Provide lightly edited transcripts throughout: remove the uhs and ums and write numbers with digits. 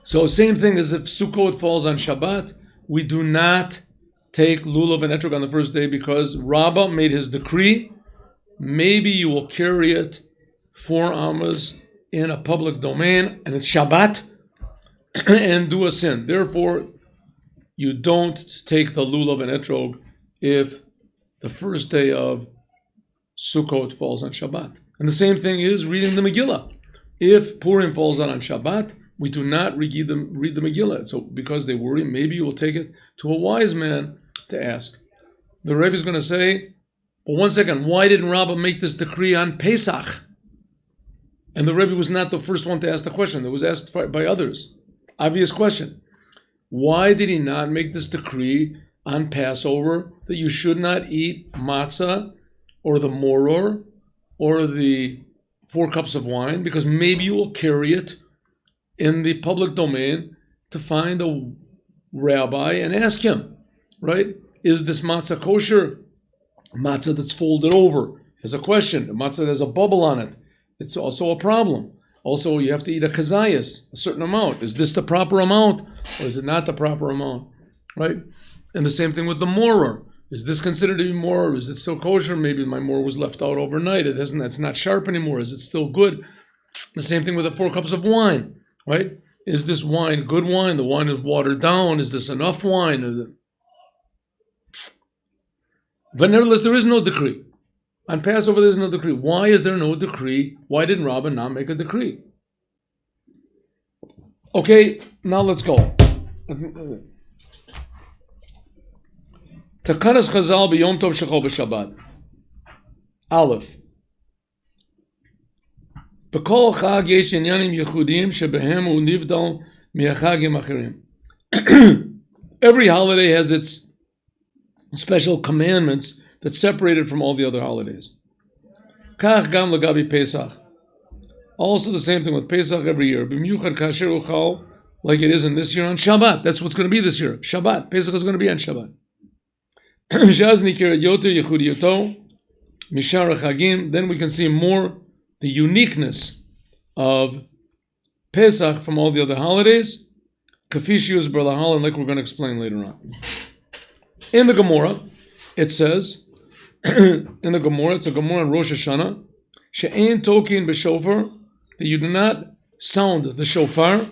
So same thing as if Sukkot falls on Shabbat, we do not take lulav and etrog on the first day because Rabbah made his decree. Maybe you will carry it 4 amas in a public domain, and it's Shabbat, and do a sin. Therefore, you don't take the lulav and etrog if the first day of Sukkot falls on Shabbat. And the same thing is reading the Megillah. If Purim falls on Shabbat, we do not read the Megillah. So because they worry, maybe you will take it to a wise man to ask. The Rebbe is going to say, but one second, why didn't Rabbah make this decree on Pesach? And the Rebbe was not the first one to ask the question. It was asked by others. Obvious question. Why did he not make this decree on Passover that you should not eat matzah or the moror or the 4 cups of wine? Because maybe you will carry it in the public domain to find a rabbi and ask him, right? Is this matzah kosher? Matzah that's folded over is a question. The matzah that has a bubble on it, it's also a problem. Also, you have to eat a kazayas, a certain amount. Is this the proper amount or is it not the proper amount, right? And the same thing with the moror. Is this considered to be moror? Is it still kosher? Maybe my moror was left out overnight. It's not sharp anymore. Is it still good? The same thing with the 4 cups of wine. Right? Is this wine good wine? The wine is watered down. Is this enough wine? But nevertheless, there is no decree. On Passover, there is no decree. Why is there no decree? Why did Rabbah not make a decree? Okay, now let's go. Takanas Chazal b'Yom Tov Shechol b'Shabbat. Aleph. B'kol chag yesh inyanim yechudim shebehem hu nivdal mi'achagim acherim. Every holiday has its special commandments that separate it from all the other holidays. Kach gam lagabi Pesach. Also the same thing with Pesach every year. B'miyuchad kasher uchal, like it is in this year on Shabbat. That's what's going to be this year. Shabbat. Pesach is going to be on Shabbat. Shaz nikeret yoter yechudiyoto mishar hachagim. Then we can see more the uniqueness of Pesach from all the other holidays, Kafishius Berlahal, and like we're going to explain later on. In the Gemara, it says, it's a Gemara in Rosh Hashanah, She'ein tokin b'shofar, that you do not sound the shofar,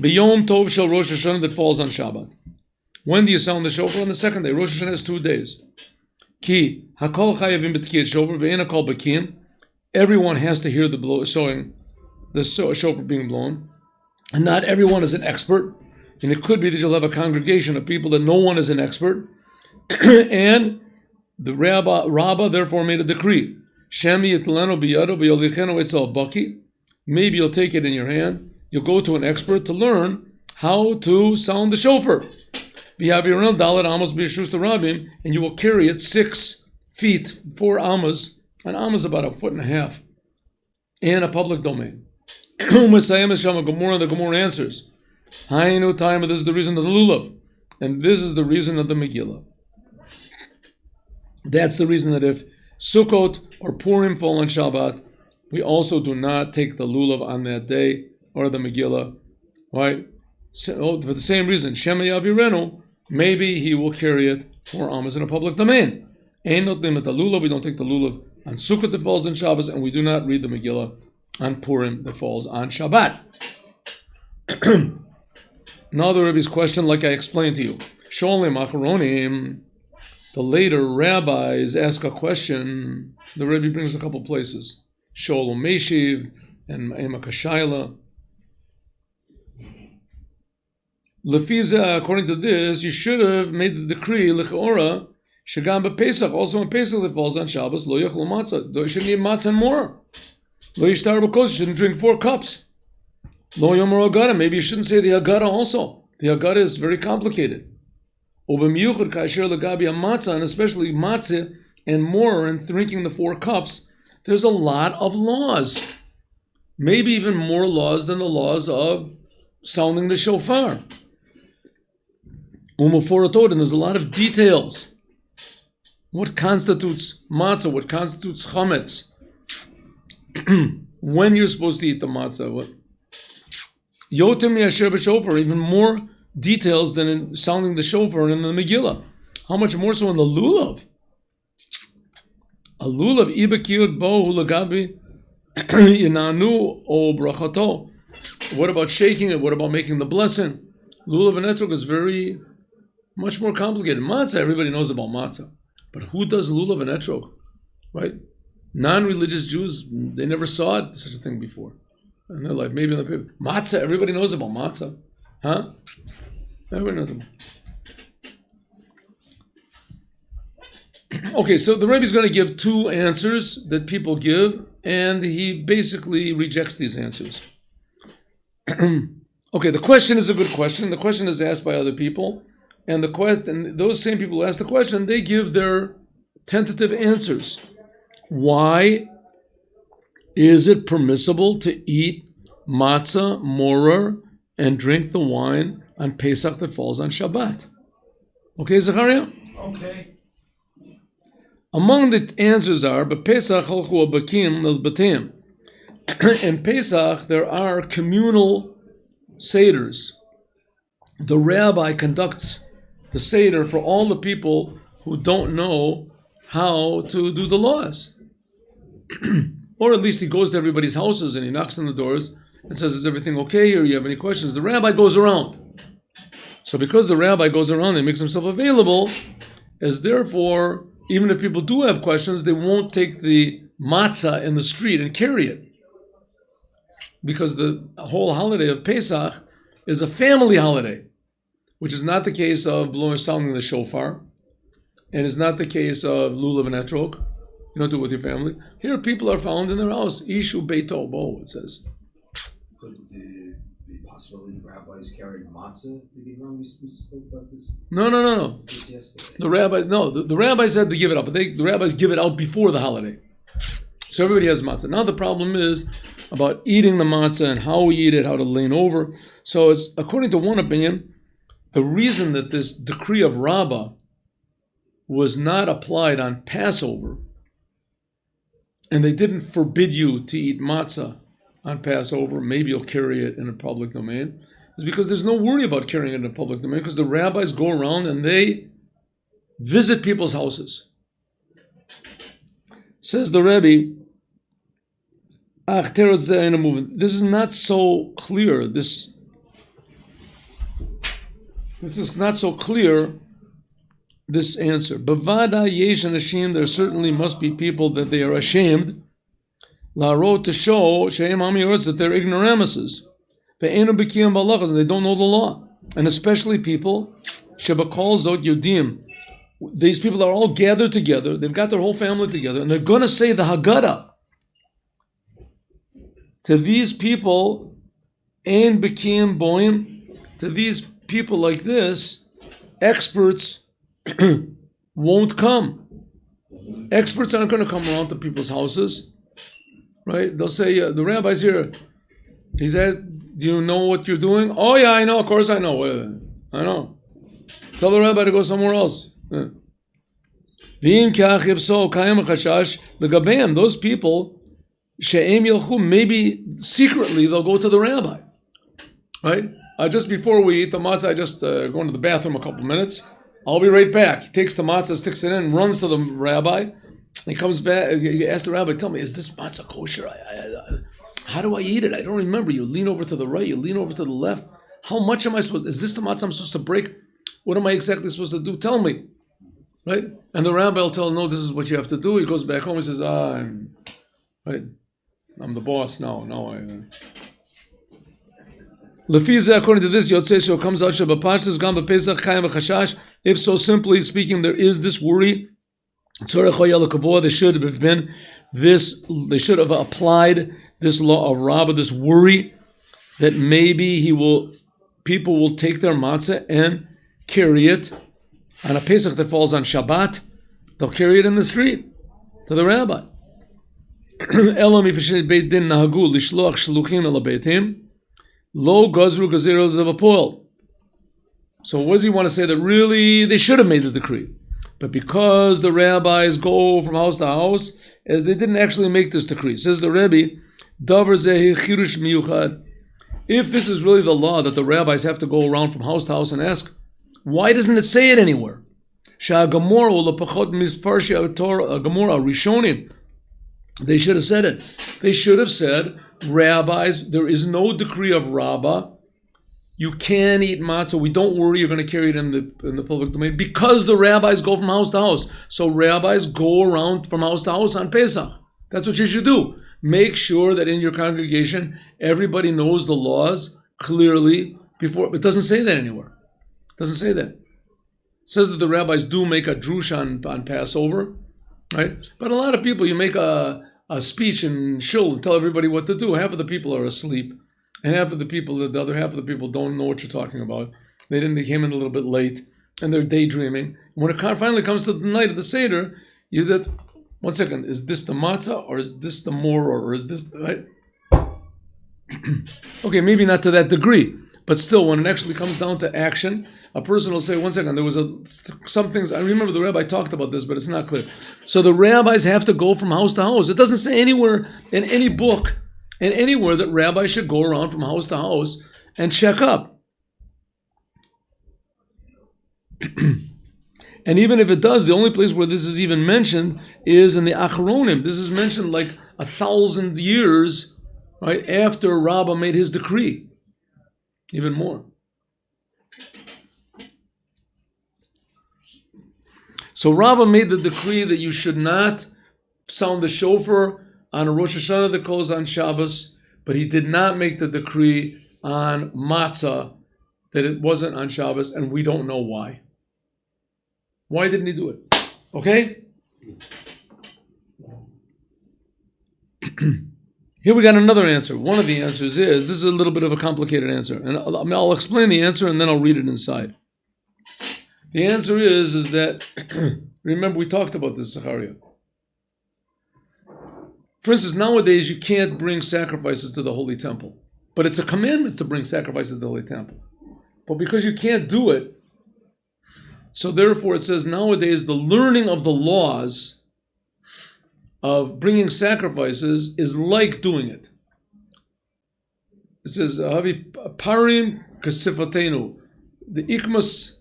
b'yom tov shel Rosh Hashanah, that falls on Shabbat. When do you sound the shofar? On the second day. Rosh Hashanah has 2 days. Ki hakol chayavim b'tkiyat shofar ve'en hakol b'kiyim. Everyone has to hear the shofar being blown, and not everyone is an expert. And it could be that you'll have a congregation of people that no one is an expert, and the Rabbah therefore made a decree. Shemi yitlanu biyado v'yolichenu etzal baki. Maybe you'll take it in your hand. You'll go to an expert to learn how to sound the shofar. And you will carry it 6 feet, 4 amas. An amma is about 1.5 feet in a public domain. The Gemara answers, Hainu time, this is the reason of the lulav, and this is the reason of the Megillah. That's the reason that if Sukkot or Purim fall on Shabbat, we also do not take the lulav on that day or the Megillah, right? So, for the same reason, Shema Yavirenu, maybe he will carry it 4 amas in a public domain. Ain't not limit the lulav. We don't take the lulav on Sukkot that falls on Shabbos, and we do not read the Megillah on Purim that falls on Shabbat. Now the Rebbe's question, like I explained to you. Sholem Acharonim, the later rabbis ask a question. The Rebbe brings a couple places. Sholem Meshiv and Emak Hashayla. Lefiza, according to this, you should have made the decree, L'cheora, Shagam b'Pesach, also in Pesach that falls on Shabbos, Lo Yachlo Matzah, you shouldn't eat matzah and more. Lo Yishtar b'Kos, you shouldn't drink 4 cups. Lo Yomer Haggadah, maybe you shouldn't say the Haggadah also. The Haggadah is very complicated. Ubemiyuchad kasher l'gabi matzah, and especially matzah and more, and drinking the 4 cups, there's a lot of laws. Maybe even more laws than the laws of sounding the shofar. And there's a lot of details. What constitutes matzah? What constitutes chametz? when you're supposed to eat the matzah. What? Yotem yasher b'shofar, even more details than in sounding the shofar in the Megillah. How much more so in the lulav? A lulav ibakiyut bo hulagabi yinanu o brachato. What about shaking it? What about making the blessing? Lulav and etrog is very much more complicated. Matzah, everybody knows about matzah, but who does lulav and etrog? Right? Non-religious Jews, they never saw such a thing before in their life. Maybe in the paper. Matzah, everybody knows about matzah, huh? Everybody knows about. Okay, so the Rebbe is going to give two answers that people give, and he basically rejects these answers. Okay, the question is a good question. The question is asked by other people, and those same people who ask the question, they give their tentative answers. Why is it permissible to eat matzah, morer, and drink the wine on Pesach that falls on Shabbat? Okay, Zachariah? Okay. Among the answers are, but Pesach halchu abakim l'batim. In Pesach, there are communal seders. The rabbi conducts the seder for all the people who don't know how to do the laws. Or at least he goes to everybody's houses and he knocks on the doors and says, is everything okay here? You have any questions? The rabbi goes around. So because the rabbi goes around and makes himself available, as therefore, even if people do have questions, they won't take the matzah in the street and carry it. Because the whole holiday of Pesach is a family holiday, which is not the case of sounding the shofar, and is not the case of lulav and etrog. You don't do it with your family. Here, people are found in their house. Ishu beito bo, it says. Could the possibility the rabbis carrying matzah to give around? We spoke about this. No. Just yesterday. The rabbis had to give it up, but the rabbis give it out before the holiday. So everybody has matzah. Now the problem is about eating the matzah and how we eat it, how to lean over. So it's, according to one opinion, the reason that this decree of Rabbah was not applied on Passover, and they didn't forbid you to eat matzah on Passover, maybe you'll carry it in a public domain, is because there's no worry about carrying it in a public domain, because the rabbis go around and they visit people's houses. Says the Rebbe, this is not so clear. This is not so clear, this answer. Bavada yesh anashim, there certainly must be people that they are ashamed, to show that they're ignoramuses, and they don't know the law. And especially people, these people are all gathered together, they've got their whole family together, and they're going to say the Haggadah. To these people, ein b'kiyim boim, to these people like this, experts won't come. Experts aren't going to come around to people's houses, right? They'll say, the rabbi's here. He says, do you know what you're doing? Oh yeah, I know, of course I know. I know. Tell the rabbi to go somewhere else. If so, those people, maybe secretly they'll go to the rabbi, right? Just before we eat the matzah, I just go into the bathroom a couple minutes. I'll be right back. He takes the matzah, sticks it in, runs to the rabbi. He comes back. He asks the rabbi, tell me, is this matzah kosher? How do I eat it? I don't remember. You lean over to the right, you lean over to the left. How much am I supposed to, is this the matzah I'm supposed to break? What am I exactly supposed to do? Tell me. Right? And the rabbi will tell him, no, this is what you have to do. He goes back home, he says, I'm the boss now. Lefiza, according to this, Yotzei comes out Shabbat Gam Pesach Kayim Chashash. If so, simply speaking, there is this worry. They should have been this. They should have applied this law of Rabbah, this worry that maybe people will take their matzah and carry it on a Pesach that falls on Shabbat. They'll carry it in the street to the rabbi. Lo gazru gazeros of a poil. So what does he want to say? That really they should have made the decree, but because the rabbis go from house to house, as they didn't actually make this decree. Says the Rebbe, Davar zeh chirush miyuchad. If this is really the law that the rabbis have to go around from house to house and ask, why doesn't it say it anywhere? Sha'gamor ulapachot misfarshi Torah Gamora Rishonim. They should have said it. They should have said, rabbis, there is no decree of Rabbah. You can eat matzah. We don't worry, you're going to carry it in the public domain because the rabbis go from house to house. So rabbis go around from house to house on Pesach. That's what you should do. Make sure that in your congregation, everybody knows the laws clearly before. It doesn't say that anywhere. It doesn't say that. It says that the rabbis do make a drush on Passover, right? But a lot of people, you make a speech in shul and tell everybody what to do. Half of the people are asleep, and half of the people, the other half of the people don't know what you're talking about. They came in a little bit late, and they're daydreaming. When it finally comes to the night of the Seder, you that, one second, is this the matzah, or is this the more, or is this, right? Okay, maybe not to that degree, but still, when it actually comes down to action, a person will say, one second, there was some things, I remember the rabbi talked about this, but it's not clear. So the rabbis have to go from house to house. It doesn't say anywhere in any book and anywhere that rabbis should go around from house to house and check up. And even if it does, the only place where this is even mentioned is in the Achronim. This is mentioned like 1,000 years, right, after Rabbah made his decree. Even more. So Rabbah made the decree that you should not sound the shofar on a Rosh Hashanah that goes on Shabbos, but he did not make the decree on matzah that it wasn't on Shabbos, and we don't know why. Why didn't he do it? Okay? Here we got another answer. One of the answers is, this is a little bit of a complicated answer, and I'll explain the answer and then I'll read it inside. The answer is that, remember we talked about this, Zachariah. For instance, nowadays you can't bring sacrifices to the Holy Temple, but it's a commandment to bring sacrifices to the Holy Temple. But because you can't do it, so therefore it says nowadays the learning of the laws of bringing sacrifices is like doing it. It says, Havi parim kasifatenu, the ikmas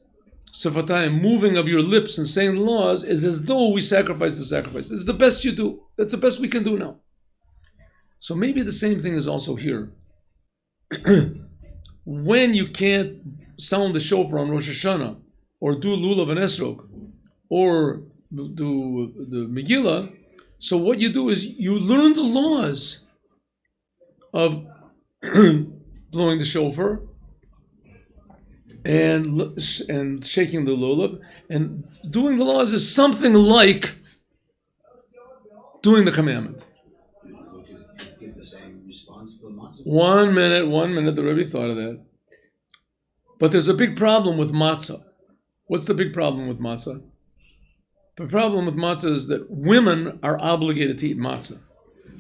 sifatayim, moving of your lips and saying the laws, is as though we sacrifice the sacrifice. This is the best you do. That's the best we can do now. So maybe the same thing is also here. When you can't sound the shofar on Rosh Hashanah, or do Lulav and Esrog, or do the Megillah, so what you do is you learn the laws of blowing the shofar and shaking the lulav, and doing the laws is something like doing the commandment. Give the same response for matzah. 1 minute, the Rebbe thought of that. But there's a big problem with matzah. What's the big problem with matzah? The problem with matzah is that women are obligated to eat matzah.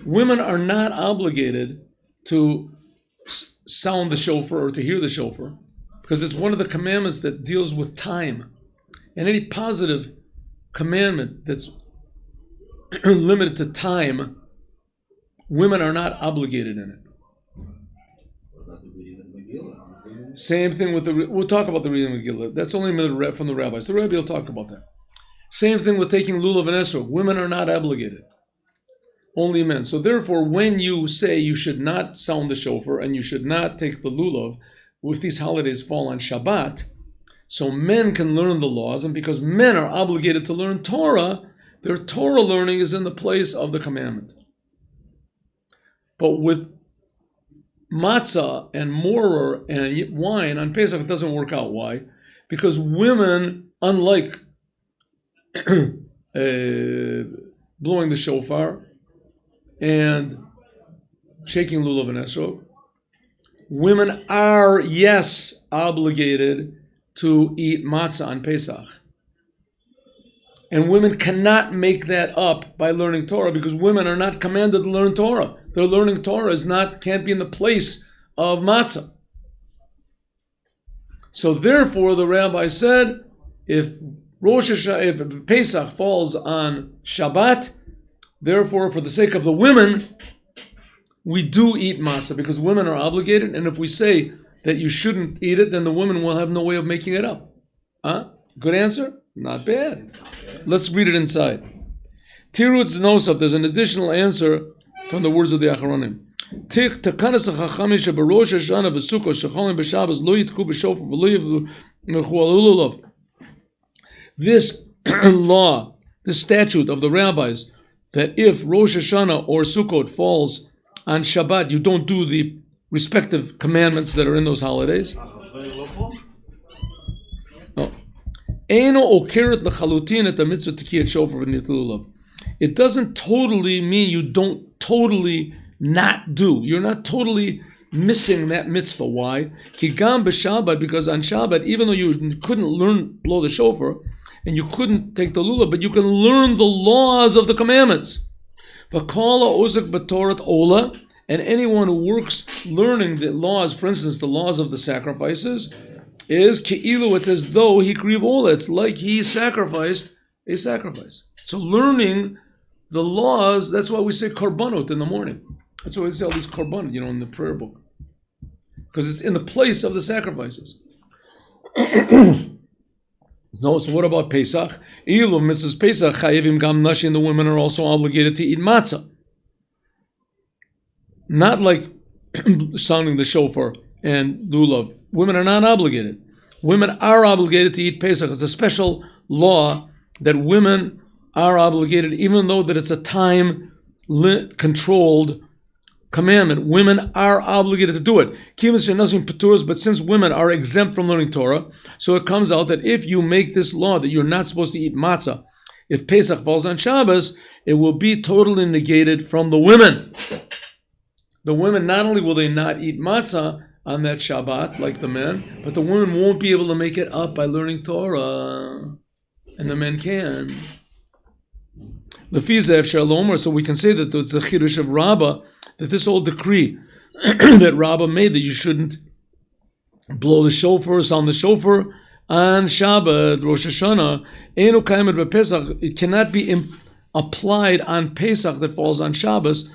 Women are not obligated to sound the shofar or to hear the shofar, because it's one of the commandments that deals with time. And any positive commandment that's limited to time, women are not obligated in it. What about the reading of the Megillah? Same thing with we'll talk about the reading of Megillah. That's only from the rabbis. The Rebbe will talk about that. Same thing with taking lulav and esrog. Women are not obligated. Only men. So therefore, when you say you should not sound the shofar and you should not take the lulav, if these holidays fall on Shabbat, so men can learn the laws, and because men are obligated to learn Torah, their Torah learning is in the place of the commandment. But with matzah and moror and wine on Pesach, it doesn't work out. Why? Because women, unlike blowing the shofar and shaking lulav and esrog, women are, yes, obligated to eat matzah on Pesach. And women cannot make that up by learning Torah, because women are not commanded to learn Torah. Their learning Torah can't be in the place of matzah. So therefore, the rabbi said, if Pesach falls on Shabbat, therefore, for the sake of the women, we do eat matzah because women are obligated, and if we say that you shouldn't eat it, then the women will have no way of making it up. Huh? Good answer? Not bad. Let's read it inside. Tirutz Nosaf, there's an additional answer from the words of the Acharonim. This law, this statute of the rabbis, that if Rosh Hashanah or Sukkot falls on Shabbat, you don't do the respective commandments that are in those holidays. It doesn't totally mean you don't totally not do. You're not totally missing that mitzvah. Why? Because on Shabbat, even though you couldn't blow the shofar, and you couldn't take the lulav, but you can learn the laws of the commandments. And anyone who works learning the laws, for instance, the laws of the sacrifices, is ke'ilu, it's as though he krivola. It's like he sacrificed a sacrifice. So learning the laws, that's why we say korbanot in the morning. That's why we say all these korbanot, in the prayer book. Because it's in the place of the sacrifices. No, so what about Pesach? Ilu, Mrs. Pesach, chayivim gam nashi, and the women are also obligated to eat matzah. Not like sounding the shofar and lulav. Women are not obligated. Women are obligated to eat Pesach. It's a special law that women are obligated, even though that it's a time-controlled commandment. Women are obligated to do it. But since women are exempt from learning Torah, so it comes out that if you make this law that you're not supposed to eat matzah, if Pesach falls on Shabbos, it will be totally negated from the women. The women, not only will they not eat matzah on that Shabbat like the men, but the women won't be able to make it up by learning Torah, and the men can. Lefizev Shalom, so we can say that it's the Chidush of Rabbah, that this whole decree that Rabbah made that you shouldn't blow the shofar, sound the shofar on Shabbat, Rosh Hashanah, Einu Kaimet BePesach, it cannot be applied on Pesach that falls on Shabbos.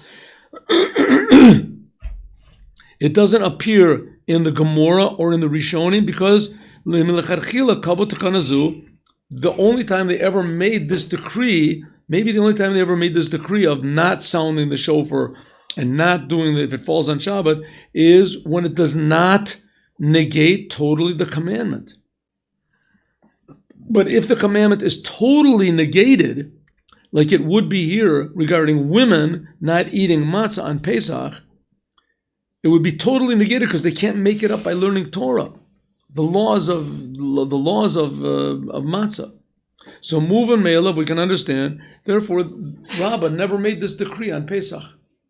It doesn't appear in the Gemara or in the Rishonim because the only time they ever made this decree, maybe the only time they ever made this decree of not sounding the shofar and not doing it if it falls on Shabbat, is when it does not negate totally the commandment. But if the commandment is totally negated, like it would be here regarding women not eating matzah on Pesach, it would be totally negated because they can't make it up by learning Torah, the laws of matzah. So Muvan Me'elav, we can understand. Therefore, Rabbah never made this decree on Pesach.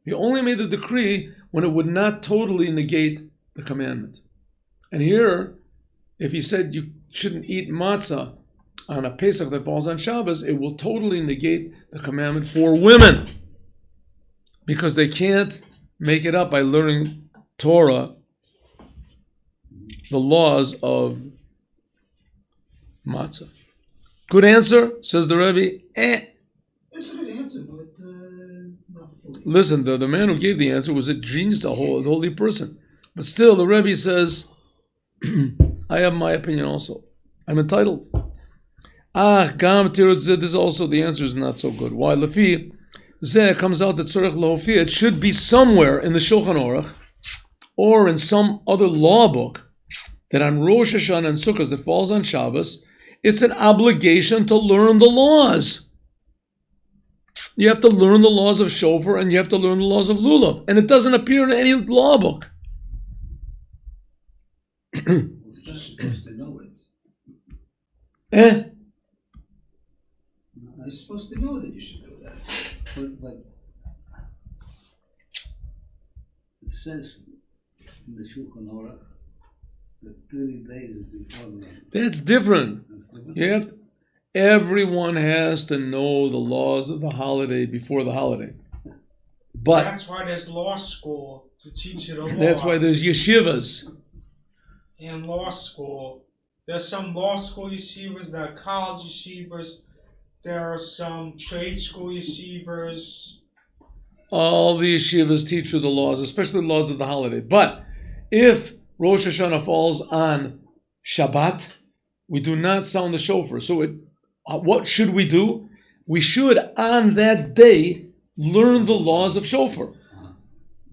He only made the decree when it would not totally negate the commandment. And here, if he said you shouldn't eat matzah on a Pesach that falls on Shabbos, it will totally negate the commandment for women because they can't make it up by learning Torah, the laws of matzah. Good answer, says the Rebbe. It's a good answer, but not fully. Listen, the man who gave the answer was a genius, a holy person. But still, the Rebbe says, I have my opinion also. I'm entitled. Gam tirutz, this also, the answer is not so good. Why? Lefi, Zeh comes out that tzorech lahofi, it should be somewhere in the Shulchan Aruch or in some other law book that on Rosh Hashanah and Sukkot that falls on Shabbos, it's an obligation to learn the laws. You have to learn the laws of shofar and you have to learn the laws of lulav. And it doesn't appear in any law book. You're just supposed to know it. You're supposed to know that you should do that. But it says in the Shulchan Aruch that 30 days before the... That's different. Yep. Everyone has to know the laws of the holiday before the holiday. But that's why there's law school to teach you the law. That's why there's yeshivas. In law school, there's some law school yeshivas, there are college yeshivas, there are some trade school yeshivas. all the yeshivas teach you the laws, especially the laws of the holiday. But if Rosh Hashanah falls on Shabbat, we do not sound the shofar. So what should we do? We should, on that day, learn the laws of shofar.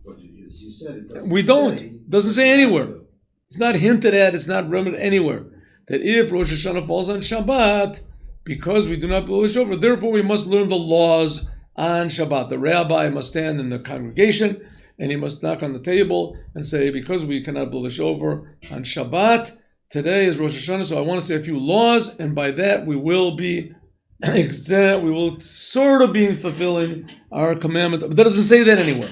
But as you said, it doesn't We don't. It doesn't say anywhere. It's not hinted at, it's not remembered anywhere. That if Rosh Hashanah falls on Shabbat, because we do not blow the shofar, therefore we must learn the laws on Shabbat. The rabbi must stand in the congregation and he must knock on the table and say, because we cannot blow the shofar on Shabbat, today is Rosh Hashanah, so I want to say a few laws, and by that we will be exempt, we will sort of be fulfilling our commandment. But that doesn't say that anywhere.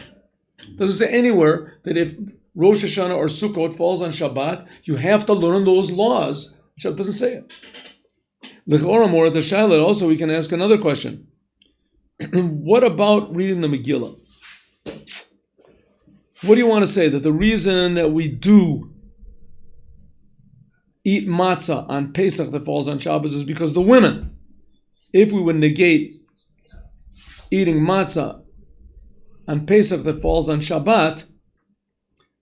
It doesn't say anywhere that if Rosh Hashanah or Sukkot falls on Shabbat, you have to learn those laws. It doesn't say it. L'chora more at the Shaila, also we can ask another question. What about reading the Megillah? What do you want to say? That the reason that we do eat matzah on Pesach that falls on Shabbos is because the women, if we would negate eating matzah on Pesach that falls on Shabbat,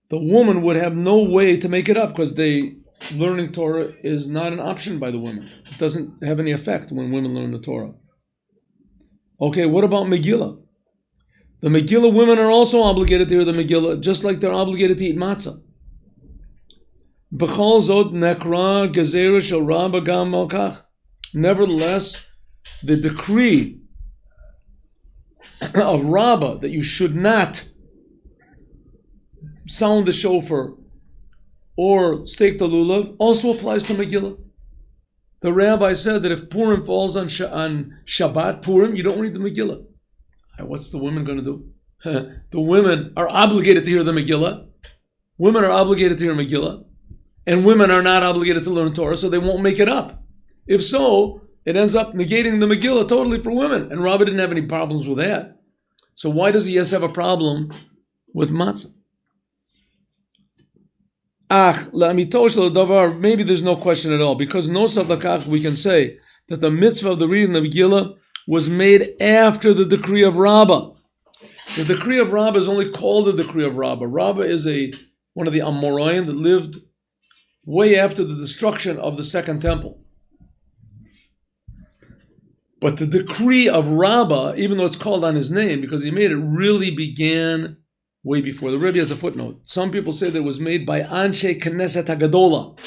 the woman would have no way to make it up because learning Torah is not an option by the women. It doesn't have any effect when women learn the Torah. Okay, what about Megillah? The Megillah women are also obligated to hear the Megillah, just like they're obligated to eat matzah. B'chol zot nekra gezerah shel Rabba gam malkach. Nevertheless, the decree of Rabbah that you should not sound the shofar or stake the lulav also applies to Megillah. The rabbi said that if Purim falls on Shabbat, Purim, you don't read the Megillah. What's the women going to do? The women are obligated to hear the Megillah. Women are obligated to hear Megillah. And women are not obligated to learn Torah, so they won't make it up. If so, it ends up negating the Megillah totally for women. And Rabbi didn't have any problems with that. So why does he have a problem with matzah? Maybe there's no question at all. Because nosaf lakach, we can say that the mitzvah of the reading of the Megillah was made after the decree of Rabbah. The decree of Rabbah is only called the decree of Rabbah. Rabbah is one of the Amoraim that lived way after the destruction of the Second Temple. But the decree of Rabbah, even though it's called on his name, because he made it, really began way before. The Rebbe has a footnote. Some people say that it was made by Anshe Knesset HaGadola,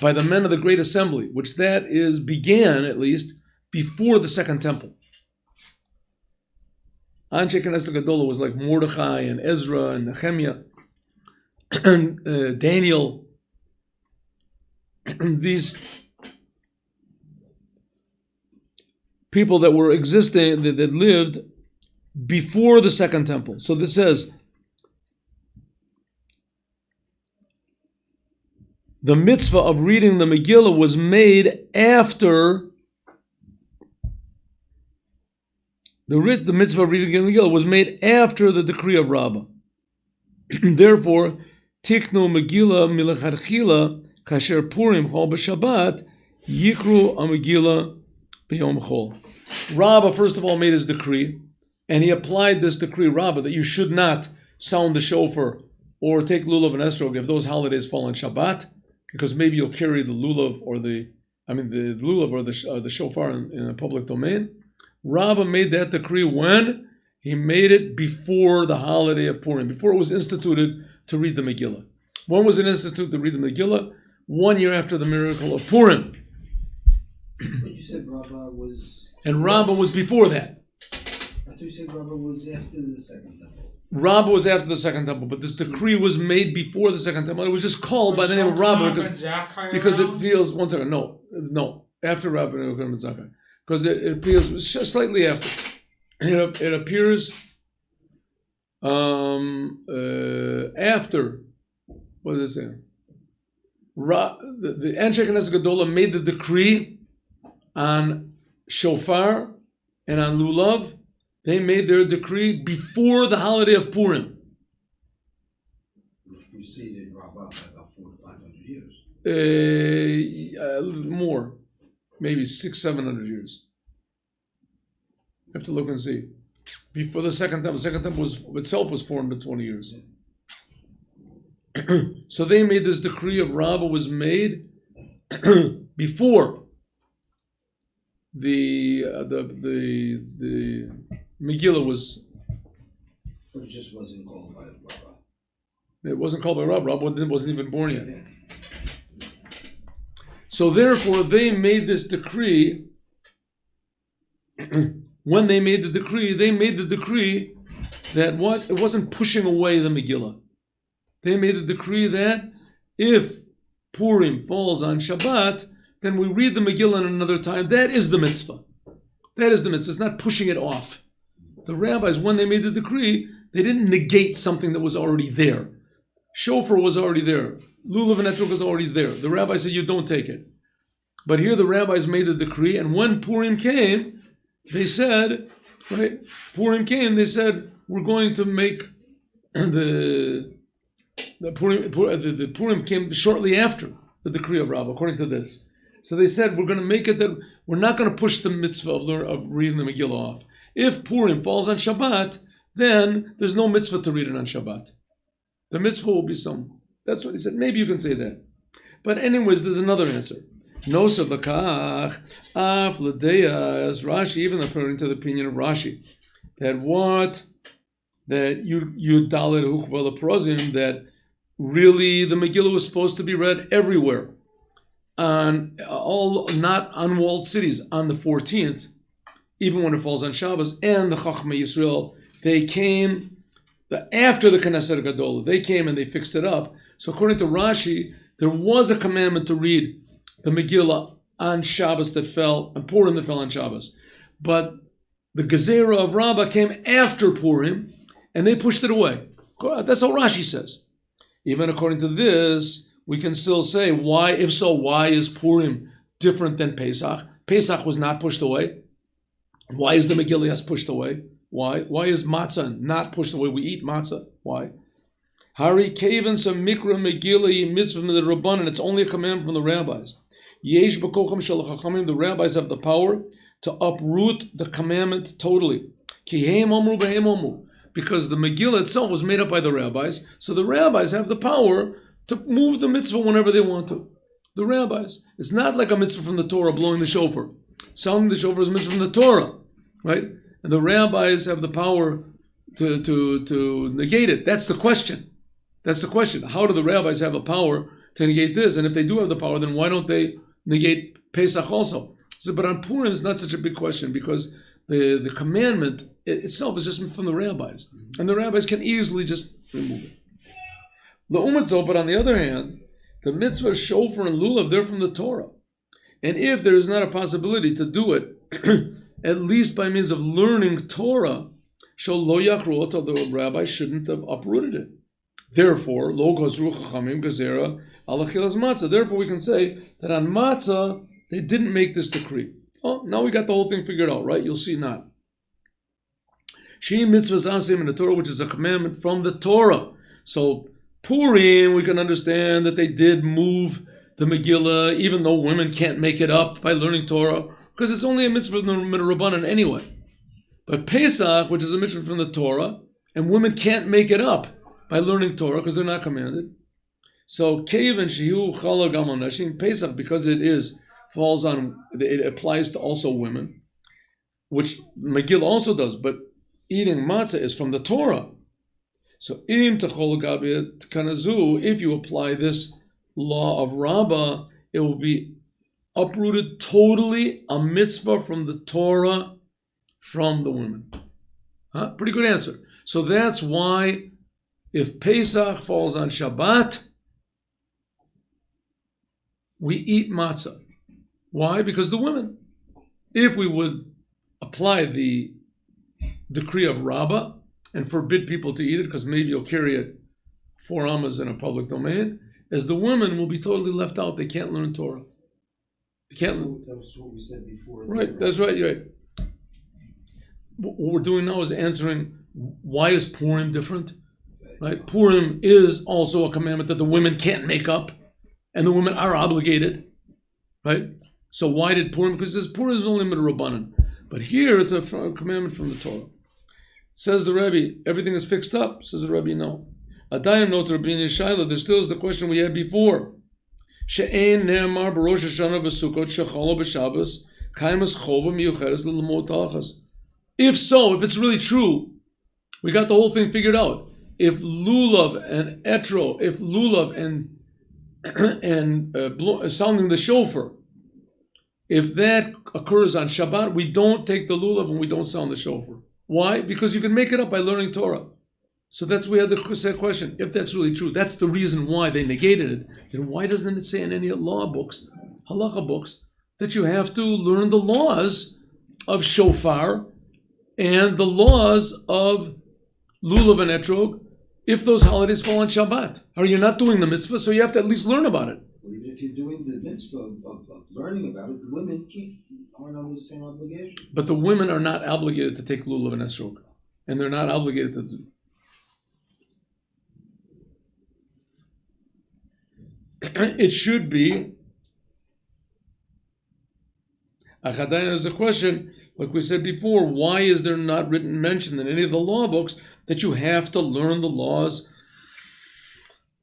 by the men of the Great Assembly, which began, at least, before the Second Temple. Anshe Knesset HaGadola was like Mordechai and Ezra and Nehemiah and Daniel. These people that were existing, that lived before the Second Temple. So this says, the mitzvah of reading the Megillah was made after the mitzvah of reading the Megillah was made after the decree of Rabbah. Therefore, tiknu Megillah milacharchila kasher Purim chol b'Shabbat yikru a Megillah b'Yom Chol. Rabbah first of all made his decree, and he applied this decree Rabbah that you should not sound the shofar or take lulav and esrog if those holidays fall on Shabbat, because maybe you'll carry the lulav or the lulav or the shofar in a public domain. Rabbah made that decree when? He made it before the holiday of Purim, before it was instituted to read the Megillah. When was it instituted to read the Megillah? 1 year after the miracle of Purim. But you said Rabbah was... And Rabbah was before that. I thought you said Rabbah was after the Second Temple. Rabbah was after the Second Temple, but this decree was made before the Second Temple. It was just called by the name of Rabbah because it feels... One second, no. After Rabbah and Zakkai. Because it appears just slightly after. It appears after... What does it say? The Anshe Knesset Gedolah made the decree on shofar and on lulav. They made their decree before the holiday of Purim. Which preceded Rabbah by about 400 to 500 years. More. Maybe 600-700 years. I have to look and see. before the second temple. The second temple itself was 420 years. So they made this decree of Rabbah was made before the Megillah was. But it just wasn't called by Rabbah. It wasn't called by Rabbah. Rabbah wasn't even born yet. So therefore, they made this decree. When they made the decree that what? It wasn't pushing away the Megillah. They made the decree that if Purim falls on Shabbat, then we read the Megillah another time. That is the mitzvah. That is the mitzvah. It's not pushing it off. The rabbis, when they made the decree, they didn't negate something that was already there. Shofar was already there. Lulav and etrog was already there. The rabbi said, you don't take it. But here the rabbis made the decree, and when Purim came, they said, right, we're going to make the Purim came shortly after the decree of Rabbah, according to this. So they said, we're going to make it that we're not going to push the mitzvah of reading the Megillah off. If Purim falls on Shabbat, then there's no mitzvah to read it on Shabbat. The mitzvah will be some. That's what he said. Maybe you can say that. But anyways, there's another answer. No lakach af l'deya, as Rashi, even according to the opinion of Rashi, that you dalet hukva leprozim, that really the Megillah was supposed to be read everywhere, not on walled cities on the 14th, even when it falls on Shabbos. And the Chachmei Yisrael, they came after the Knesset Gadol. They came and they fixed it up. So according to Rashi, there was a commandment to read the Megillah on Shabbos that fell, and Purim that fell on Shabbos. But the Gezerah of Rabbah came after Purim, and they pushed it away. That's how Rashi says. Even according to this, we can still say, why, if so, why is Purim different than Pesach? Pesach was not pushed away. Why is the Megillah pushed away? Why? Why is matzah not pushed away? We eat matzah. Why? Hari kaven some mikra Megillah mitzvah from the Rabbanan. It's only a command from the rabbis. Yesh b'kocham shel chachamim. The rabbis have the power to uproot the commandment totally. Ki heim omru b'heim omru. Because the Megillah itself was made up by the rabbis, so the rabbis have the power to move the mitzvah whenever they want to. The rabbis. It's not like a mitzvah from the Torah, blowing the shofar. Sounding the shofar is a mitzvah from the Torah, right? And the rabbis have the power to negate it. That's the question. That's the question. How do the rabbis have a power to negate this? And if they do have the power, then why don't they negate Pesach also? So, but on Purim, it's not such a big question, because the commandment itself is just from the rabbis. And the rabbis can easily just remove it. But on the other hand, the mitzvah, shofar, and lulav, they're from the Torah. And if there is not a possibility to do it, at least by means of learning Torah, the rabbi shouldn't have uprooted it. Therefore, lo gazru chachamim gezerah al achilas matzah. Therefore, we can say that on matzah, they didn't make this decree. Oh, now we got the whole thing figured out, right? You'll see not. She mitzvahs asim in the Torah, which is a commandment from the Torah. So Purim, we can understand that they did move the Megillah, even though women can't make it up by learning Torah, because it's only a mitzvah from the Rabbanan anyway. But Pesach, which is a mitzvah from the Torah, and women can't make it up by learning Torah because they're not commanded. So Kevan Shehu Chala Gam Nashim, Pesach, because it applies to also women, which Megillah also does, but eating matzah is from the Torah. So im techol gabit kanazu, if you apply this law of Rabbah, it will be uprooted totally, a mitzvah from the Torah from the women. Pretty good answer. So that's why if Pesach falls on Shabbat, we eat matzah. Why? Because the women. If we would apply the decree of Rabbah and forbid people to eat it, because maybe you'll carry it 4 amas in a public domain, as the women will be totally left out. They can't learn Torah. They can't. That was what we said before. Right, that's right, right. What we're doing now is answering, why is Purim different? Right? Purim is also a commandment that the women can't make up, and the women are obligated. Right? So why did Purim? Because it says Purim is only midrabanan. But here it's a commandment from the Torah. Says the Rebbe, everything is fixed up. Says the Rebbe, no. Adayim not Rabbi Shaila. There still is the question we had before. She'ein ne'amar b'Rosh Hashanah v'Sukkot shechalo b'Shabbos kaimas chova miyucheres l'lemot halachas. If so, if it's really true, we got the whole thing figured out. If lulav and etro, if lulav and sounding the shofar, if that occurs on Shabbat, we don't take the lulav and we don't sound the shofar. Why? Because you can make it up by learning Torah. So that's we had the question. If that's really true, that's the reason why they negated it. Then why doesn't it say in any law books, halacha books, that you have to learn the laws of shofar and the laws of lulav and etrog if those holidays fall on Shabbat? Are you not doing the mitzvah? So you have to at least learn about it. Well, even if you're doing the mitzvah of learning about it, the women aren't under the same obligation. But the women are not obligated to take lulav and etrog, and they're not obligated to do. It should be. There's a question, like we said before, why is there not mentioned in any of the law books that you have to learn the laws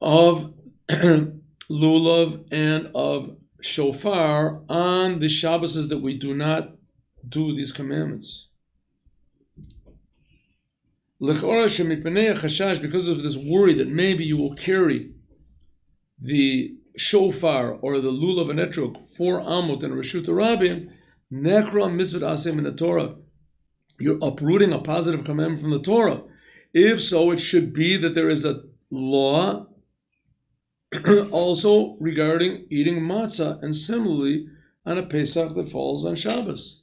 of lulav and of shofar on the Shabbos that we do not do these commandments? Because of this worry that maybe you will carry the shofar or the lulav and etrog 4 amot and Reshut Rabim, nekra mitzvah asem in the Torah. You're uprooting a positive commandment from the Torah. If so, it should be that there is a law also regarding eating matzah, and similarly on a Pesach that falls on Shabbos.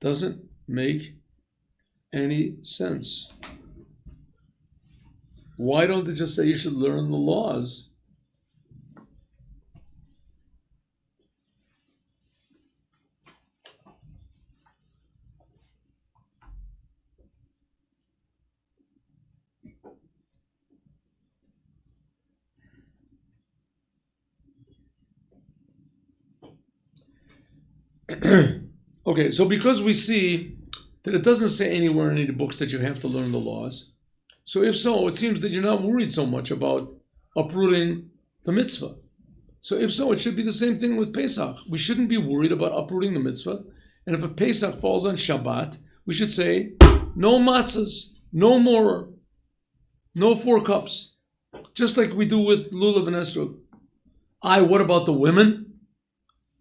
Doesn't make any sense. Why don't they just say you should learn the laws? Okay, so because we see that it doesn't say anywhere in any books that you have to learn the laws, so if so, it seems that you're not worried so much about uprooting the mitzvah. So if so, it should be the same thing with Pesach. We shouldn't be worried about uprooting the mitzvah. And if a Pesach falls on Shabbat, we should say, no matzahs, no more, no 4 cups. Just like we do with lulav and esrog. What about the women?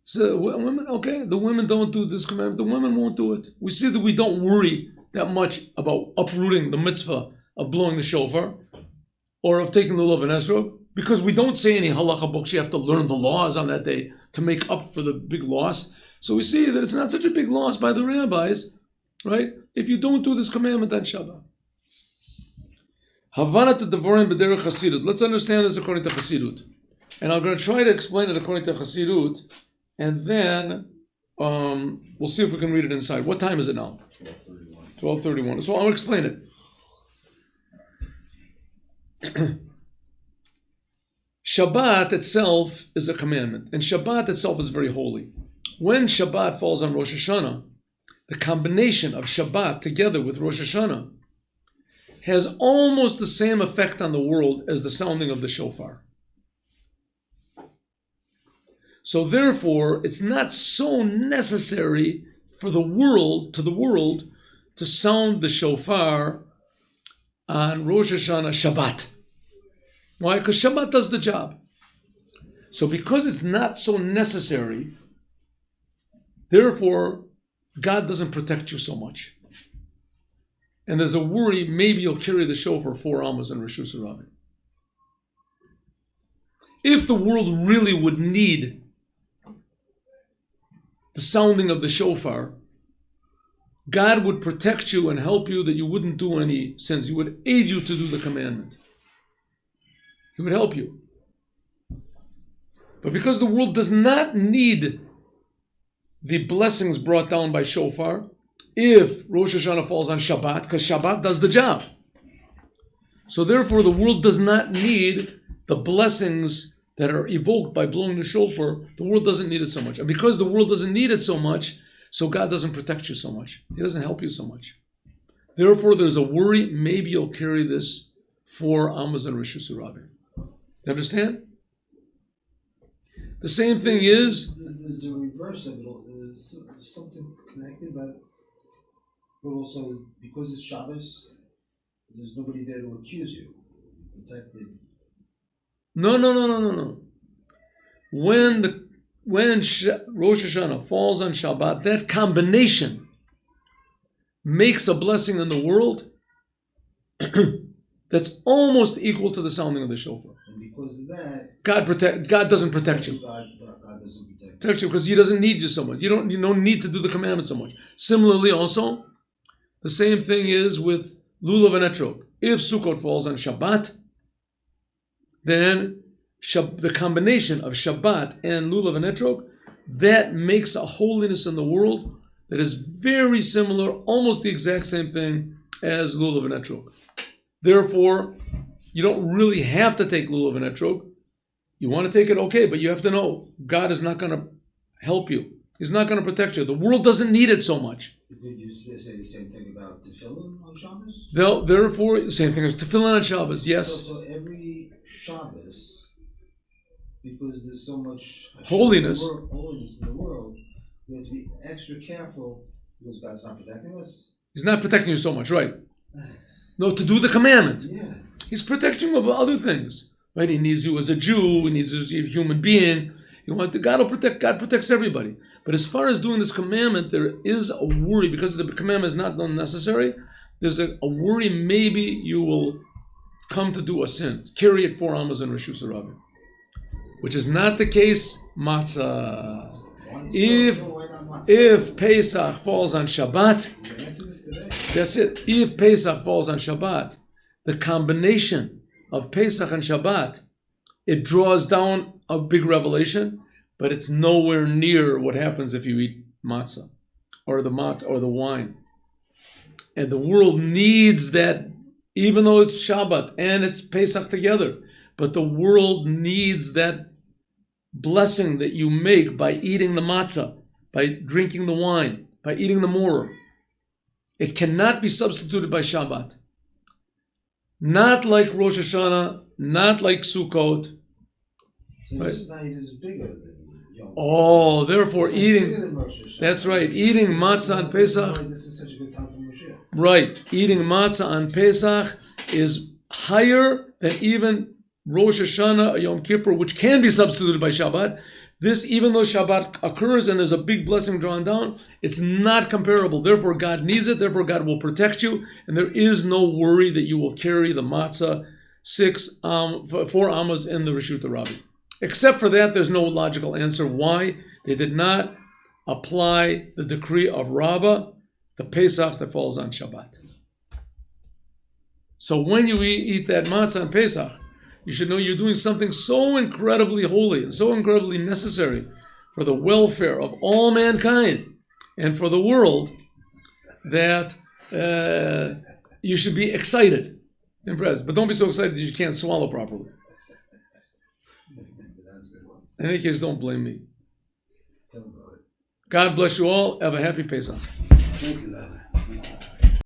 So women, okay, the women don't do this commandment. The women won't do it. We see that we don't worry that much about uprooting the mitzvah of blowing the shofar or of taking the lulav and esrog, because we don't say any halacha books you have to learn the laws on that day to make up for the big loss. So we see that it's not such a big loss by the rabbis, right? If you don't do this commandment on Shabbat. Havanat devarim b'derech Chassidut. Let's understand this according to Chassidut. And I'm going to try to explain it according to Chassidut, and then we'll see if we can read it inside. What time is it now? 12:31. So I'll explain it. Shabbat itself is a commandment, and Shabbat itself is very holy. When Shabbat falls on Rosh Hashanah, the combination of Shabbat together with Rosh Hashanah has almost the same effect on the world as the sounding of the shofar. So therefore, it's not so necessary for the world to sound the shofar on Rosh Hashanah Shabbat. Why? Because Shabbat does the job. So because it's not so necessary, therefore, God doesn't protect you so much. And there's a worry, maybe you'll carry the shofar 4 amos and Reshus Rabbi. If the world really would need the sounding of the shofar, God would protect you and help you that you wouldn't do any sins. He would aid you to do the commandment. He would help you. But because the world does not need the blessings brought down by shofar, if Rosh Hashanah falls on Shabbat, because Shabbat does the job. So therefore the world does not need the blessings that are evoked by blowing the shofar. The world doesn't need it so much. And because the world doesn't need it so much, so God doesn't protect you so much. He doesn't help you so much. Therefore, there's a worry. Maybe you'll carry this 4 Amos and Rishus Rabbi. Do you understand? The same thing is. There's a reverse of it all. There's something connected, but also because it's Shabbos, there's nobody there to accuse you. Protected. No. When Rosh Hashanah falls on Shabbat, that combination makes a blessing in the world that's almost equal to the sounding of the shofar. And because of that, God doesn't protect you. God doesn't Protect you because He doesn't need you so much. You don't need to do the commandment so much. Similarly, also, the same thing is with lulav and etrog. If Sukkot falls on Shabbat, then the combination of Shabbat and lulav and etrog, that makes a holiness in the world that is very similar, almost the exact same thing as lulav and etrog. Therefore, you don't really have to take lulav and etrog. You want to take it, okay, but you have to know God is not going to help you. He's not going to protect you. The world doesn't need it so much. Did you say the same thing about tefillin on Shabbos? Therefore, the same thing as tefillin on Shabbos, yes. So every Shabbos, because there's so much holiness in the world, we have to be extra careful because God's not protecting us. He's not protecting you so much, right? No, to do the commandment. Yeah. He's protecting you of other things, right? He needs you as a Jew. He needs you as a human being. God will protect. God protects everybody. But as far as doing this commandment, there is a worry because the commandment is not unnecessary. There's a worry maybe you will come to do a sin. Carry it 4 Amos and Rishus Rabbi, which is not the case. Matzah. If Pesach falls on Shabbat, that's it. If Pesach falls on Shabbat, the combination of Pesach and Shabbat, it draws down a big revelation, but it's nowhere near what happens if you eat matzah or the wine. And the world needs that, even though it's Shabbat and it's Pesach together, but the world needs that blessing that you make by eating the matzah, by drinking the wine, by eating the moror. It cannot be substituted by Shabbat. Not like Rosh Hashanah, not like Sukkot. So this night is bigger than Yom. Oh, therefore eating. That's right. Eating matzah on Pesach. This is such a good time for Moshiach. Right. Eating matzah on Pesach is higher than even Rosh Hashanah or Yom Kippur, which can be substituted by Shabbat. This, even though Shabbat occurs and there's a big blessing drawn down, it's not comparable. Therefore, God needs it. Therefore, God will protect you. And there is no worry that you will carry the matzah 4 Amos in the Rishut Rabbi. Except for that, there's no logical answer why they did not apply the decree of Rabbah, the Pesach that falls on Shabbat. So when you eat that matzah on Pesach, you should know you're doing something so incredibly holy and so incredibly necessary for the welfare of all mankind and for the world that you should be excited, impressed. But don't be so excited that you can't swallow properly. In any case, don't blame me. God bless you all. Have a happy Pesach. Thank you, Rabbi.